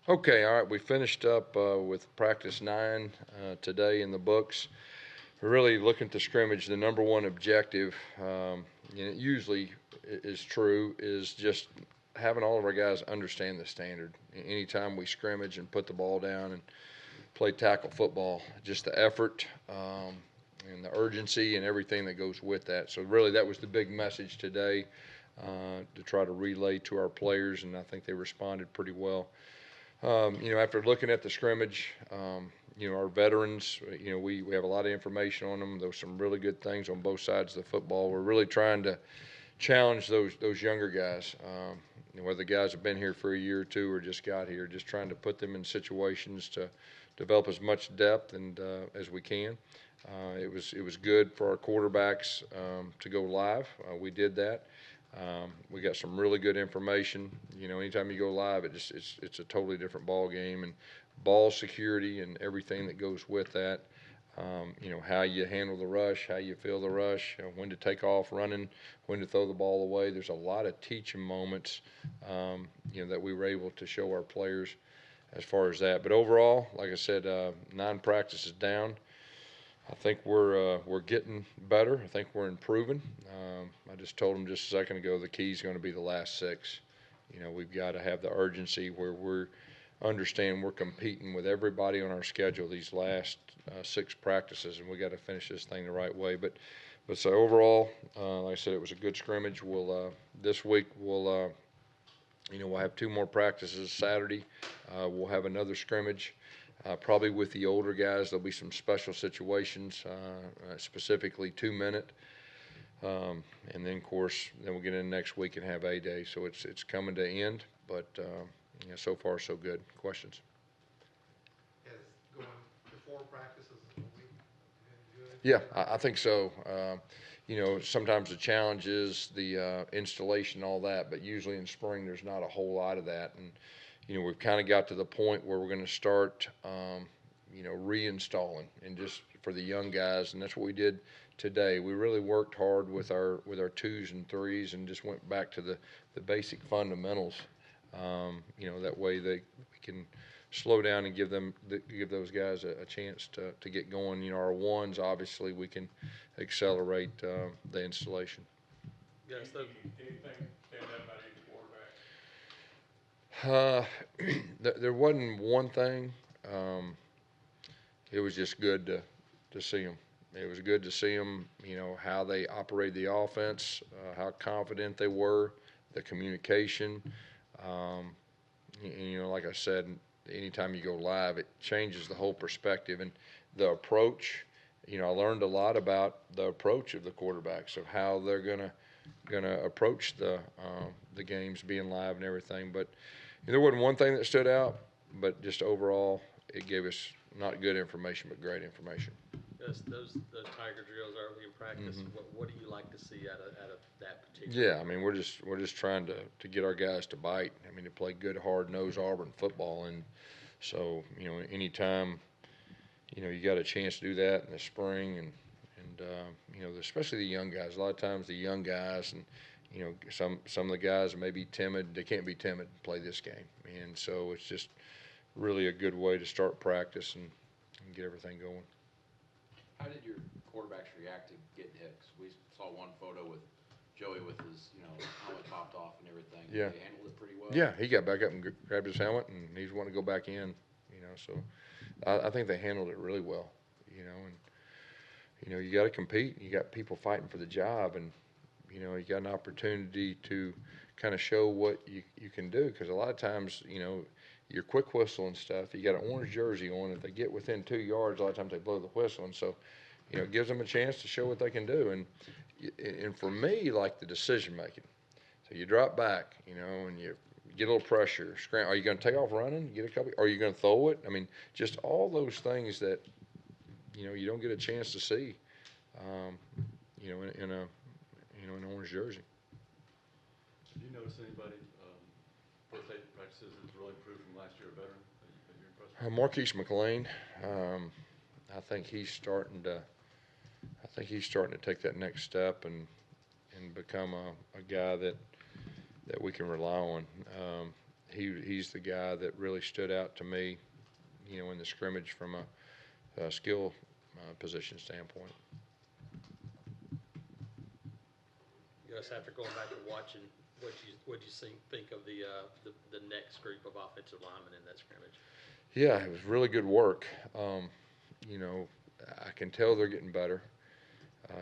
Okay, all right. We finished up with practice 9 today in the books. We're really looking to scrimmage. The number one objective, and it usually is true, is just having all of our guys understand the standard. Anytime we scrimmage and put the ball down and play tackle football, just the effort and the urgency and everything that goes with that. So really, that was the big message today to try to relay to our players, and I think they responded pretty well. After looking at the scrimmage, our veterans, we have a lot of information on them. There's some really good things on both sides of the football. We're really trying to challenge those younger guys, whether the guys have been here for a year or two or just got here, just trying to put them in situations to develop as much depth and as we can. It was good for our quarterbacks to go live. We did that. We got some really good information. Anytime you go live, it's a totally different ball game, and ball security and everything that goes with that. How you handle the rush, how you feel the rush, when to take off running, when to throw the ball away. There's a lot of teaching moments, that we were able to show our players as far as that. But overall, like I said, 9 practices down. I think we're getting better. I think we're improving. I just told them just a second ago the key is going to be the last 6. We've got to have the urgency where we're understand we're competing with everybody on our schedule these last 6 practices, and we got to finish this thing the right way. But so overall, like I said, it was a good scrimmage. We'll this week we'll have 2 more practices Saturday. We'll have another scrimmage. Probably with the older guys, there'll be some special situations, specifically 2-minute. And then, of course, then we'll get in next week and have A-Day. So it's coming to end, but so far so good. Questions? Has going to 4 practices a week been good? Yeah, I think so. Sometimes the challenge is the installation, all that, but usually in spring there's not a whole lot of that. And we've kind of got to the point where we're going to start, reinstalling and just for the young guys, and that's what we did today. We really worked hard with our 2s and 3s and just went back to the basic fundamentals. That way we can slow down and give those guys a chance to get going. Our 1s, obviously, we can accelerate the installation. Yes, Anything stand out about each There wasn't one thing. It was just good to see them. It was good to see them, how they operated the offense, how confident they were, the communication. Like I said, anytime you go live, it changes the whole perspective and the approach. I learned a lot about the approach of the quarterbacks, of how they're gonna approach the games being live and everything. But there wasn't one thing that stood out, but just overall, it gave us not good information, but great information. yes, those tiger drills early in practice. Mhm. What do you like to see out of that particular? Yeah, I mean, we're just trying to get our guys to bite. I mean, to play good, hard-nosed Auburn football, and so anytime you got a chance to do that in the spring, and especially the young guys. A lot of times the young guys and some of the guys may be timid. They can't be timid and play this game, and so it's just really a good way to start practice and get everything going. How did your quarterbacks react to getting hit? 'Cause we saw one photo with Joey with his, helmet popped off and everything. Yeah. They handled it pretty well. Yeah, he got back up and grabbed his helmet, and he's wanting to go back in. So I think they handled it really well. And you got to compete. You got people fighting for the job, and you got an opportunity to kind of show what you can do. Because a lot of times, your quick whistle and stuff, you got an orange jersey on. If they get within 2 yards, a lot of times they blow the whistle, and so it gives them a chance to show what they can do. And for me, like the decision making. So you drop back, and you get a little pressure. Are you going to take off running? Get a couple. Are you going to throw it? I mean, just all those things that you don't get a chance to see, in an orange jersey. Did you notice anybody first aid practices that's really improved from last year, a veteran that you're impressed with? Marquise McLean, I think he's starting to. I think he's starting to take that next step and become a guy that we can rely on. he's the guy that really stood out to me, you know, in the scrimmage from a skill position standpoint. Gus, after going back and watching, what'd you think of the next group of offensive linemen in that scrimmage? Yeah, it was really good work. You know, I can tell they're getting better.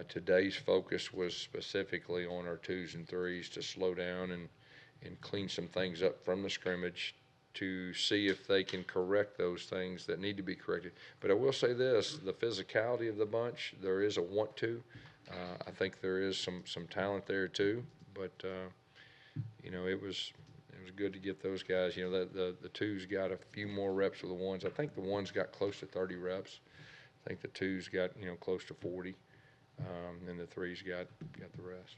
Today's focus was specifically on our 2s and 3s to slow down and clean some things up from the scrimmage to see if they can correct those things that need to be corrected. But I will say this, the physicality of the bunch, there is a want to. I think there is some talent there too, but you know, it was good to get those guys. You know, the 2s got a few more reps with the 1s. I think the 1s got close to 30 reps. I think the 2s got, you know, close to 40, and the 3s got the rest.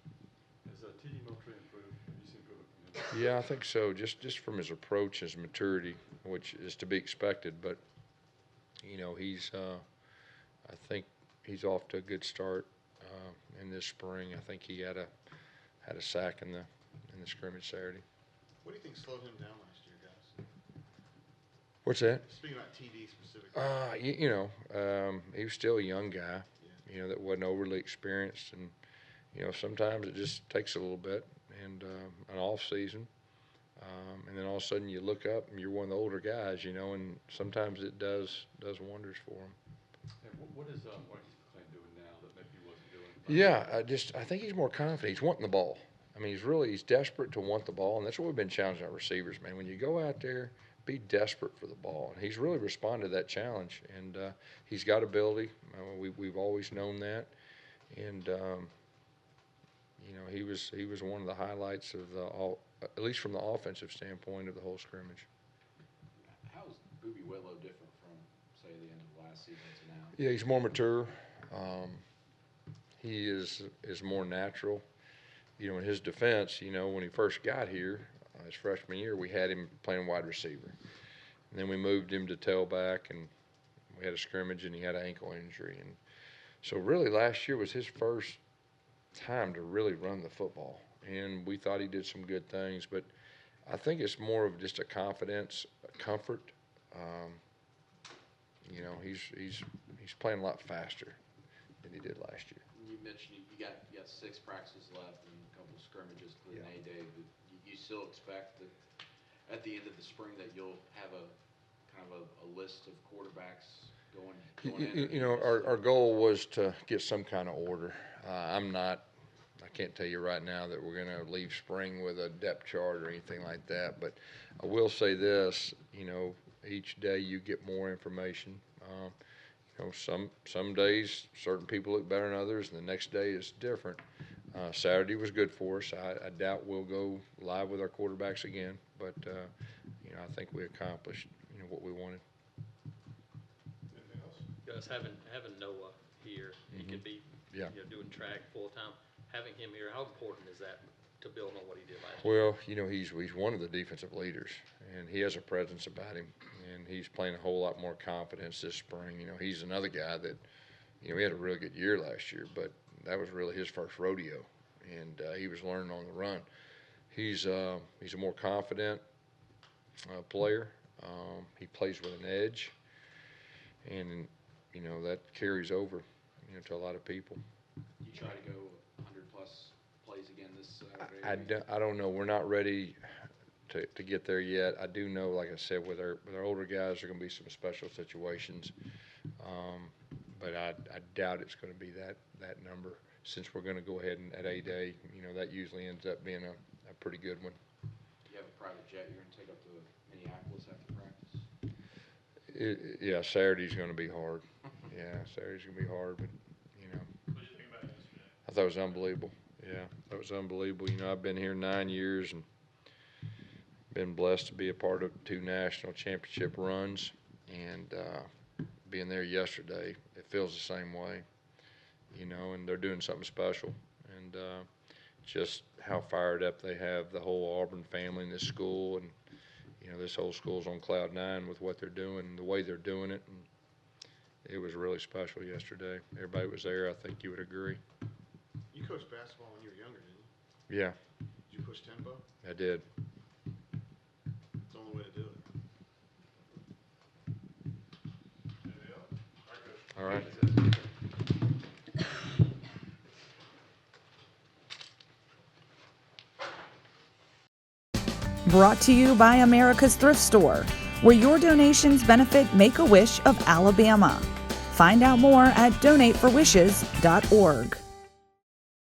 Has T.D. Moultrie improved? Have you seen improvement from him? Yeah, I think so. Just from his approach, his maturity, which is to be expected. But you know, I think he's off to a good start in this spring. I think he had a sack in the scrimmage Saturday. What do you think slowed him down last year, guys? What's that? Speaking about TD specifically. You know, he was still a young guy. Yeah. You know, that wasn't overly experienced, and you know, sometimes it just takes a little bit, and an off season, and then all of a sudden you look up and you're one of the older guys, you know, and sometimes it does wonders for him. And what is Marquise McClain doing now that maybe he wasn't doing? Yeah, I think he's more confident. He's wanting the ball. I mean, he's desperate to want the ball, and that's what we've been challenging our receivers, man. When you go out there, be desperate for the ball, and he's really responded to that challenge. And he's got ability. We've always known that, and you know, he was one of the highlights of at least from the offensive standpoint of the whole scrimmage. How is Boobie Whitlow different from, say, the end of last season to now? Yeah, he's more mature. He is more natural. You know, in his defense, you know, when he first got here, his freshman year, we had him playing wide receiver. And then we moved him to tailback, and we had a scrimmage, and he had an ankle injury. And so really last year was his first time to really run the football. And we thought he did some good things, but I think it's more of just a confidence, a comfort. You know, he's playing a lot faster than he did last year. You mentioned you got 6 practices left and a couple of scrimmages, including Yeah. A-Day, but you still expect that at the end of the spring that you'll have a kind of a list of quarterbacks going in? You know, our goal was to get some kind of order. I can't tell you right now that we're going to leave spring with a depth chart or anything like that, but I will say this, you know, each day you get more information. You know, some days certain people look better than others, and the next day is different. Saturday was good for us. I doubt we'll go live with our quarterbacks again, but you know, I think we accomplished, you know, what we wanted. Anything else? Gus, having Noah here, he could be, Yeah. you know, doing track full time. Having him here, how important is that to build on what he did last year? Well, you know, he's one of the defensive leaders, and he has a presence about him, and he's playing a whole lot more confidence this spring. You know, he's another guy that, you know, he had a really good year last year, but that was really his first rodeo, and he was learning on the run. He's a more confident player. He plays with an edge, and you know, that carries over, you know, to a lot of people. You try to go 100-plus plays again this Saturday? I don't know. We're not ready to get there yet. I do know, like I said, with our older guys, there are going to be some special situations, but I doubt it's going to be that number. Since we're going to go ahead and at A-Day, you know, that usually ends up being a pretty good one. You have a private jet you're going to take up to Minneapolis after practice? Yeah, Saturday's going to be hard. Yeah, Saturday's going to be hard, but you know. What did you think about it yesterday? I thought it was unbelievable. Yeah, that was unbelievable. You know, I've been here 9 years and been blessed to be a part of 2 national championship runs, and being there yesterday, it feels the same way. You know, and they're doing something special, and just how fired up they have the whole Auburn family in this school, and you know, this whole school's on cloud 9 with what they're doing, the way they're doing it, and it was really special yesterday. Everybody was there. I think you would agree. You coached basketball when you were younger, didn't you? Yeah, Did you push tempo? I did. All right. Brought to you by America's Thrift Store, where your donations benefit Make-A-Wish of Alabama. Find out more at donateforwishes.org.